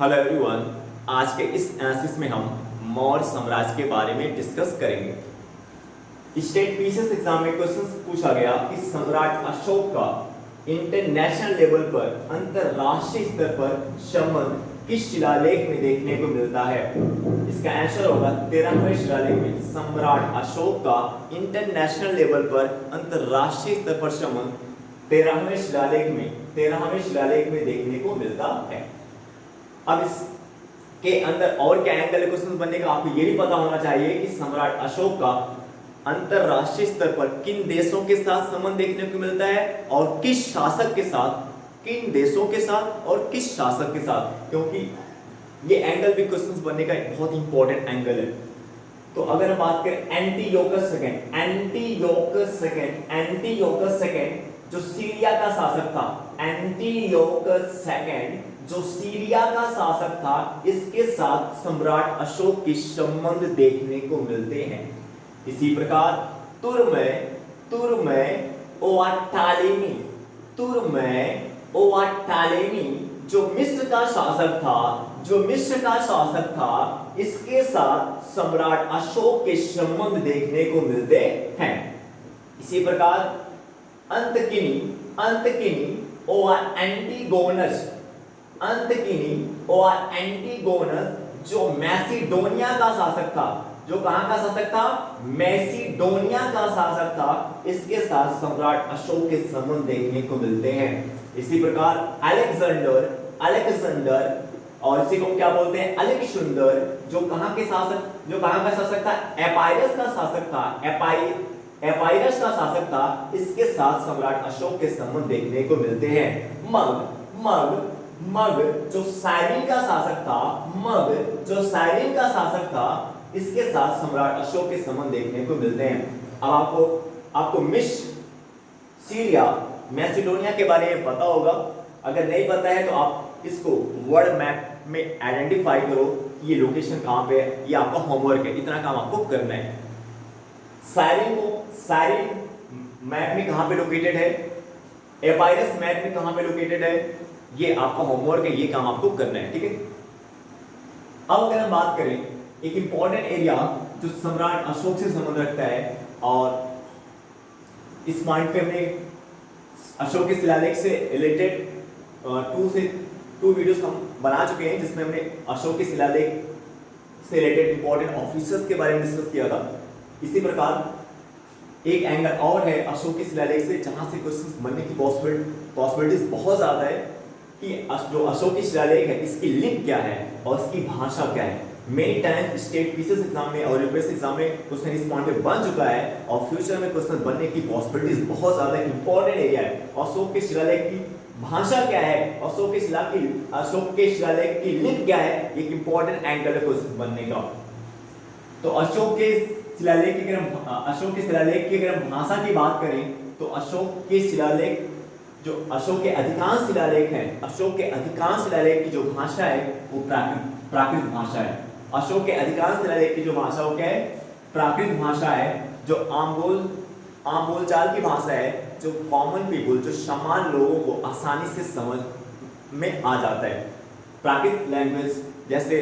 Hello everyone. आज के इस एनालिसिस में हम मौर्य साम्राज्य के बारे में डिस्कस करेंगे। स्टेट पीसीएस एग्जाम में क्वेश्चन पूछा गया कि सम्राट अशोक का इंटरनेशनल लेवल पर अंतरराष्ट्रीय स्तर पर संबंध किस शिलालेख में देखने को मिलता है। इसका आंसर होगा 13वें शिलालेख में। सम्राट अशोक का इंटरनेशनल लेवल पर अंतरराष्ट्रीय स्तर पर संबंध 13वें शिलालेख में देखने को मिलता है। अब इसके अंदर और क्या एंगल है क्वेश्चन बनने का, आपको ये भी पता होना चाहिए कि सम्राट अशोक का अंतरराष्ट्रीय स्तर पर किन देशों के साथ संबंध देखने को मिलता है और किस शासक के साथ, किन देशों के साथ और किस शासक के साथ, क्योंकि ये एंगल भी क्वेश्चन बनने का एक बहुत इंपॉर्टेंट एंगल है। तो अगर हम बात करें एंटीयोकस सेकंड जो सीरिया का शासक था, एंटीयोकस सेकंड जो सीरिया का शासक था, इसके साथ सम्राट अशोक के संबंध देखने को मिलते हैं। इसी प्रकार तुर्मे ओवाटालेमी जो मिस्र का शासक था, इसके साथ सम्राट अशोक के संबंध देखने को मिलते हैं। इसी प्रकार अंतकिनी और एंटीगोनस जो मैसिडोनिया का शासक था, जो कहां का शासक था, मैसिडोनिया का शासक था, इसके साथ सम्राट अशोक के संबंध देखने को मिलते हैं। इसी प्रकार अलेक्जेंडर और इसी को क्या बोलते हैं, अलेक्जेंडर जो कहां का शासक था, एपाइरस का शासक था, इसके साथ सम्राट अशोक के संबंध देखने को मिलते हैं। मग जो साइरिन का शासक था, इसके साथ सम्राट अशोक के संबंध देखने को मिलते हैं। अब आपको मिस्र, सीरिया, मैसिडोनिया के बारे में पता होगा। अगर नहीं पता है तो आप इसको वर्ल्ड मैप में आइडेंटिफाई करो कि ये लोकेशन कहां पे है। ये आपका होमवर्क है, इतना काम आपको करना है। साइरिन मैप में कहां पे लोकेटेड है, एपाइरस मैप में कहां पे लोकेटेड है, ये आपका होमवर्क है, ये काम आपको करना है, ठीक है। अब अगर हम बात करें एक इंपॉर्टेंट एरिया जो सम्राट अशोक से संबंध रखता है, और इस पॉइंट पे हमने अशोक के शिलालेख से रिलेटेड टू वीडियोस हम बना चुके हैं, जिसमें हमने अशोक के शिलालेख से रिलेटेड इंपॉर्टेंट ऑफिसर्स के बारे में डिस्कस किया था। इसी प्रकार एक एंगल और है अशोक के शिलालेख से, जहां से क्वेश्चंस बनने की पॉसिबिलिटीज बहुत ज्यादा है कि जो अशोक की शिलालेख है, इसकी लिप क्या है और इसकी भाषा क्या है। Many time state PCS exam में और यूपीएससी एग्जाम में क्वेश्चन इस पॉइंट पे बन चुका है, और फ्यूचर में क्वेश्चन बनने की पॉसिबिलिटीज बहुत ज्यादा इंपॉर्टेंट एरिया है। अशोक के शिलालेख की भाषा क्या है, अशोक के शिलालेख की लिप क्या है, एक इंपॉर्टेंट एंगल है क्वेश्चन बनने का। तो अशोक के शिलालेख की अगर हम भाषा की बात करें, तो अशोक के शिलालेख जो अशोक के अधिकांश शिलालेख की जो भाषा है वो प्राकृत भाषा है। अशोक के अधिकांश शिलालेख की जो भाषा वो क्या है, प्राकृत भाषा है, जो आम बोलचाल की भाषा है, जो कॉमन पीपल, जो सामान्य लोगों को आसानी से समझ में आ जाता है। प्राकृत लैंग्वेज, जैसे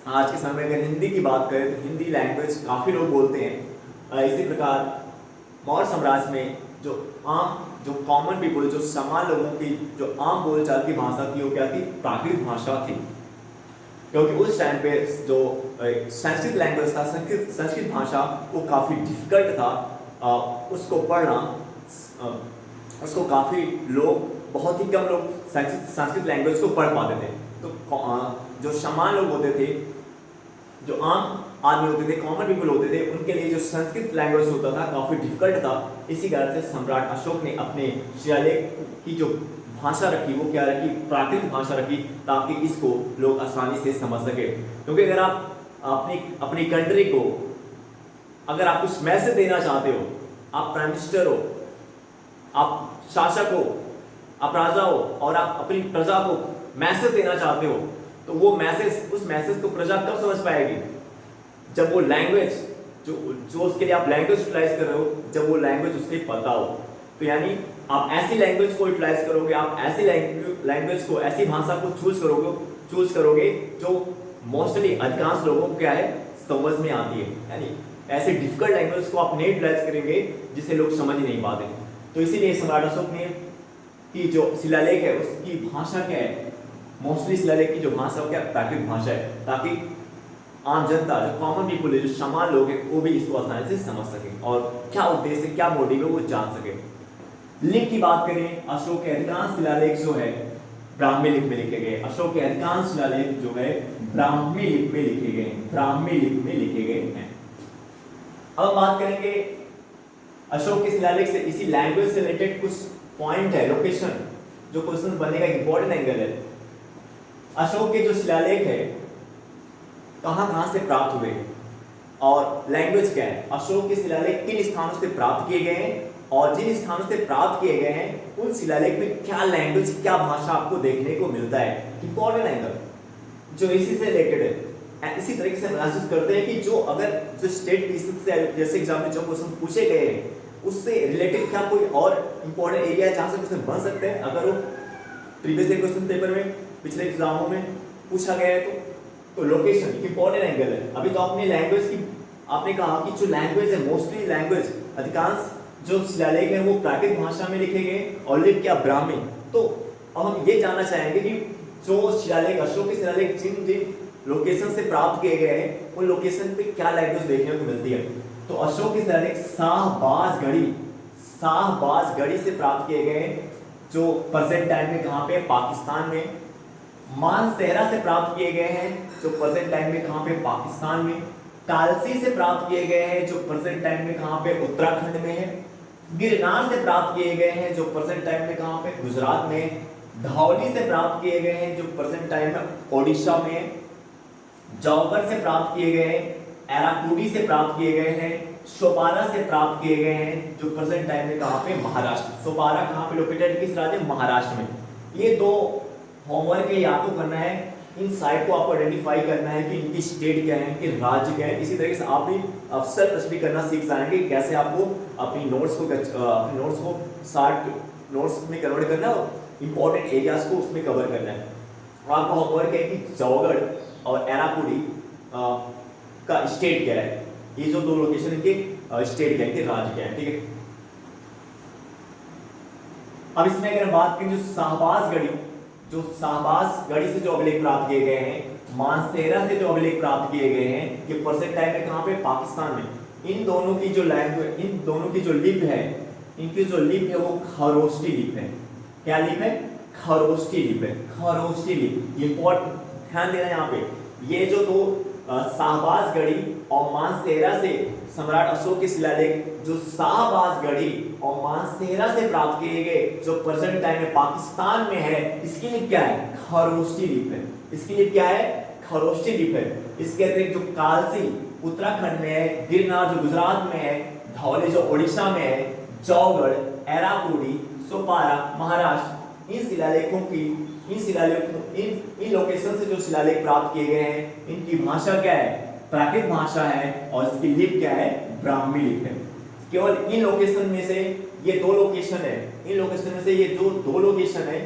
आज के समय में अगर हिंदी की बात करें तो हिंदी लैंग्वेज काफी लोग बोलते हैं। इसी प्रकार मौर्य साम्राज्य में जो कॉमन पीपल, जो सामान्य लोगों की जो आम बोलचाल की भाषा थी, वो क्या थी, प्राकृत भाषा थी। क्योंकि उस टाइम पे जो संस्कृत लैंग्वेज था, संस्कृत भाषा, वो काफी डिफिकल्ट था। उसको पढ़ना, उसको काफी लोग, बहुत ही कम लोग संस्कृत लैंग्वेज को पढ़ पाते थे। तो जो सामान्य लोग होते थे, जो आम आदमी होते थे, कॉमन पीपल होते थे, उनके लिए जो संस्कृत लैंग्वेज होता था काफी डिफिकल्ट था। इसी कारण से सम्राट अशोक ने अपने शिलालेख की जो भाषा रखी, वो क्या रखी, प्राकृत भाषा रखी, ताकि इसको लोग आसानी से समझ सके। क्योंकि अगर आप अपनी कंट्री को, अगर आप कुछ मैसेज देना चाहते हो, आप प्राइम मिनिस्टर हो, आप शासक हो, आप राजा हो, और आप अपनी प्रजा को मैसेज देना चाहते हो, तो उस मैसेज को प्रजा कब समझ पाएगी, जब वो लैंग्वेज जो उसके लिए आप लैंग्वेज यूटिलाइज कर रहे हो, जब वो लैंग्वेज उससे पता हो। तो यानी आप ऐसी लैंग्वेज को यूटिलाइज करोगे, आप ऐसी लैंग्वेज को, ऐसी भाषा को चूज करोगे चूज करोगे जो मोस्टली अधिकांश लोगों को क्या है समझ में आती है, यानी ऐसे डिफिकल्ट लैंग्वेज को आप नहीं यूटिलाइज करेंगे जिसे लोग समझ ही नहीं पाते। तो इसीलिए सम्राट अशोक ने की जो शिलालेख है उसकी भाषा क्या है, मोस्टली शिलालेख की जो भाषा क्या प्राकृत भाषा है, ताकि आम जनता जो कॉमन पीपल है, जो सामान्य लोग हैं, वो भी इसको आसानी से समझ सके और क्या उद्देश्य क्या मोटिव है वो जान सके। लिख की बात करें, अशोक के अधिकांश शिलालेख जो है ब्राह्मी लिपि में लिखे गए। अशोक के अधिकांश शिलालेख जो है ब्राह्मी लिपि में लिखे गए, ब्राह्मी लिपि में लिखे गए हैं। अब बात करेंगे अशोक के शिलालेख से इसी लैंग्वेज से रिलेटेड कुछ पॉइंट है, लोकेशन जो क्वेश्चन बनने का इंपॉर्टेंट एंगल है। अशोक के जो शिलालेख है कहां से प्राप्त हुए और लैंग्वेज क्या है, अशोक के शिलालेख किन स्थानों से प्राप्त किए गए हैं और जिन स्थानों से प्राप्त किए गए हैं उन शिलालेख में क्या लैंग्वेज क्या भाषा आपको देखने को मिलता है, इंपॉर्टेंट एंगल जो इसी से रिलेटेड है। इसी तरीके से महसूस करते हैं कि जो अगर जो स्टेट पीसीएस से जैसे एग्जाम में जो क्वेश्चन पूछे गए हैं उससे रिलेटेड क्या कोई और इंपॉर्टेंट एरिया है जहां से क्वेश्चन बन सकते हैं, अगर वो प्रीवियस ईयर क्वेश्चन पेपर में पिछले एग्जामों में पूछा गया है तो लोकेशन इंपॉर्टेंट एंगल है। अभी तो आपने लैंग्वेज की आपने कहा कि जो लैंग्वेज है मोस्टली लैंग्वेज अधिकांश जो शिलालेख है वो प्राकृत भाषा में लिखे गए और लिपि क्या ब्राह्मी। तो अब हम ये जानना चाहेंगे कि जो शिलालेख अशोक के शिलालेख जिन जिन लोकेशन से प्राप्त किए गए हैं उन लोकेशन पे क्या लैंग्वेज देखने को मिलती है। तो अशोक के शिलालेख शाहबाजगढ़ी से प्राप्त किए गए हैं जो प्रेजेंट टाइम में कहां पे पाकिस्तान में। मानसेहरा से प्राप्त किए गए हैं जो प्रेजेंट टाइम में कहां पे पाकिस्तान में। कालसी से प्राप्त किए गए हैं जो प्रेजेंट टाइम में कहां पे उत्तराखंड में है। गिरनार से प्राप्त किए गए हैं जो प्रेजेंट टाइम में कहां पे गुजरात में। धौली से प्राप्त किए गए हैं जो प्रेजेंट टाइम में ओडिशा में। जौगर से प्राप्त किए गए हैं, एराकुडी से प्राप्त किए गए हैं, सोपारा से प्राप्त किए गए हैं जो प्रेजेंट टाइम में कहां पे महाराष्ट्र। सोपारा कहां पे लोकेटेड किस राज्य महाराष्ट्र में। ये दो होमवर्क है, या तो करना है इन साइट को आपको आइडेंटिफाई करना है कि इनकी स्टेट क्या है, इनके राज्य क्या है। इसी तरीके से आप भी अफसर प्रश्न करना सीख जाएंगे कैसे आपको अपनी नोट्स को शार्ट नोट्स में कन्वर्ट करना है और इंपॉर्टेंट एरियाज को उसमें कवर करना है। और आपका होमवर्क है कि जौगढ़ और एराकुडी का स्टेट क्या है, ये जो दो लोकेशन इनके स्टेट क्या है, इनके राज्य क्या है, ठीक है। अब इसमें अगर बात करें जो शाहबाजगढ़ी से जो अभिलेख प्राप्त किए गए हैं, मानसेहरा से जो अभिलेख प्राप्त किए गए हैं, ये प्रेजेंट टाइम में कहां पे पाकिस्तान में। इन दोनों की जो लैंग्वेज, इन दोनों की जो लिपि है, इनकी जो लिपि है वो खरोष्टी लिपि है। क्या लिपि है? खरोष्टी लिपि है। खरोष्टी लिपि इंपॉर्टेंट ध्यान देना यहाँ पे। ये जो दो शाहबाजगढ़ी और मानसेहरा से सम्राट अशोक के शिलालेख जो शाहबाजगढ़ी और मानसेहरा से प्राप्त किए गए जो प्रेजेंट टाइम में पाकिस्तान में है, इसकी लिपि क्या है? खरोष्टी लिपि है। इसकी लिपि क्या है? खरोष्टी लिपि है। इसके अतिरिक्त जो कालसी उत्तराखंड में है, गिरनार जो गुजरात में है, धौली जो ओडिशा में है, जौगढ़, एराकुडी, सोपारा महाराष्ट्र, इन लोकेशन से जो शिलालेख प्राप्त किए गए हैं इनकी भाषा क्या है? प्राकृत भाषा है और इसकी लिपि क्या है? ब्राह्मी लिपि है। केवल इन लोकेशन में से ये दो लोकेशन है, इन लोकेशन में से ये जो दो लोकेशन है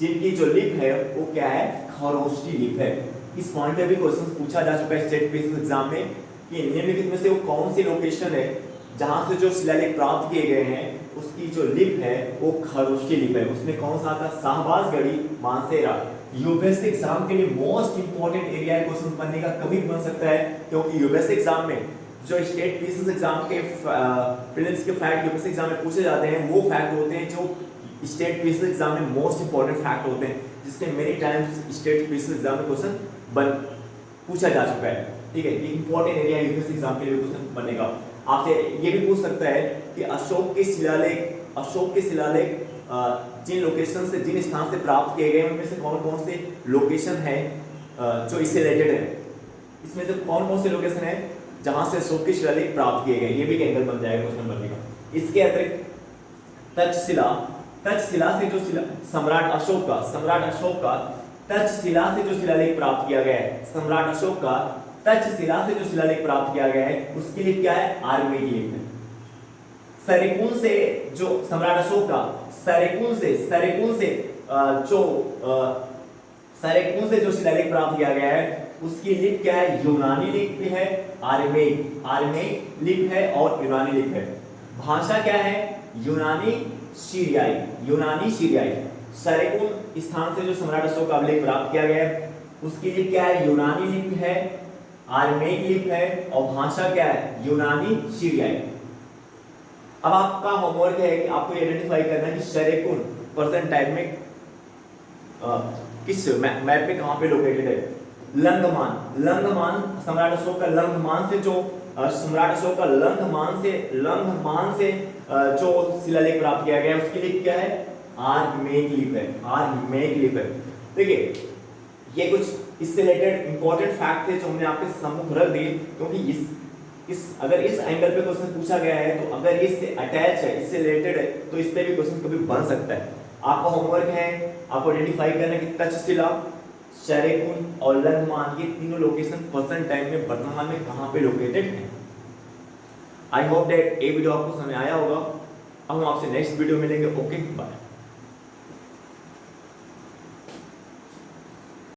जिनकी जो लिपि है वो क्या है? खरोष्टी लिपि है। इस पॉइंट पे भी क्वेश्चन पूछा जा चुका है स्टेट बेसिस एग्जाम में कि निम्नलिखित में से वो कौन सी लोकेशन है जहां से जो शिलालेख प्राप्त किए गए हैं उसकी जो लिपि है वो खरोष्टी लिपि है। उसमें कौन सा आता? शाहबाजगढ़ी, मानसेहरा। यूपीएससी एग्जाम के लिए मोस्ट इंपॉर्टेंट एरिया है, क्वेश्चन बनने का कभी भी बन सकता है, क्योंकि यूपीएससी एग्जाम में जो स्टेट पीसीएस एग्जाम के प्रीलिम्स के फैक्ट यूपीएससी एग्जाम में पूछे जाते हैं वो फैक्ट होते हैं जो स्टेट पीसीएस एग्जाम में मोस्ट इंपॉर्टेंट फैक्ट होते हैं, जिसके many times state PCS exam में क्वेश्चन पूछा जा चुका है। ठीक है, ये इंपॉर्टेंट एरिया है यूपीएससी एग्जाम के लिए क्वेश्चन बनने का। आपसे ये भी पूछ सकता है कि अशोक के शिलालेख जिन लोकेशन से जिन स्थान से प्राप्त किए गए उनमें से कौन कौन से लोकेशन है जो इससे रिलेटेड है। इसमें से कौन कौन से लोकेशन है जहां से अशोक के शिलालेख प्राप्त किए गए, ये भी एंगल बन जाएगा क्वेश्चन बनने का। इसके अतिरिक्त तक्षशिला से जो सम्राट अशोक का तक्षशिला से जो शिलालेख प्राप्त किया गया है, सम्राट अशोक का तक्षशिला से जो शिलालेख प्राप्त किया गया है उसकी लिपि क्या है? आर्मी की लिपि है। सरेकुन से जो सम्राट अशोक का सरेकुन से जो सरेकुन से जो शिलालेख प्राप्त किया गया है उसकी लिपि क्या है? यूनानी लिपि है, आरमेइक लिपि है और यूनानी लिपि है। भाषा क्या है? यूनानी सीरियाई। सरेकुन स्थान से जो सम्राट अशोक का अभिलेख प्राप्त किया गया है उसकी लिपि क्या है? यूनानी लिपि है, आरमेइक लिपि है और भाषा क्या है? यूनानी सीरियाई। अब आपका होमवर्क है कि आपको आइडेंटिफाई करना है कि सरेकुन प्रेजेंट टाइम में किस मैप पे कहां पे लोकेटेड है। लंगमान सम्राट अशोक का लंगमान से जो सम्राट अशोक का लंगमान से जो शिलालेख प्राप्त किया गया है उसकी लिपि क्या है? आरमेइक लिपि है। देखिए ये कुछ इससे रिलेटेड इंपॉर्टेंट फैक्ट थे जो हमने आपके सम्मुख रख दिए, क्योंकि अगर इस एंगल पे क्वेश्चन पूछा गया है तो अगर इससे अटैच है, इससे रिलेटेड है तो इस पे भी क्वेश्चन कभी बन सकता है। आपका होमवर्क है आपको आइडेंटिफाई करना कि तक्षशिला, सरेकुन और लंगमान ये तीनों लोकेशन प्रेजेंट टाइम में वर्तमान में कहां पे लोकेटेड है। आई होप दैट ये वीडियो आपको समझ आया होगा। अब हम आपसे नेक्स्ट वीडियो मिलेंगे। Okay bye.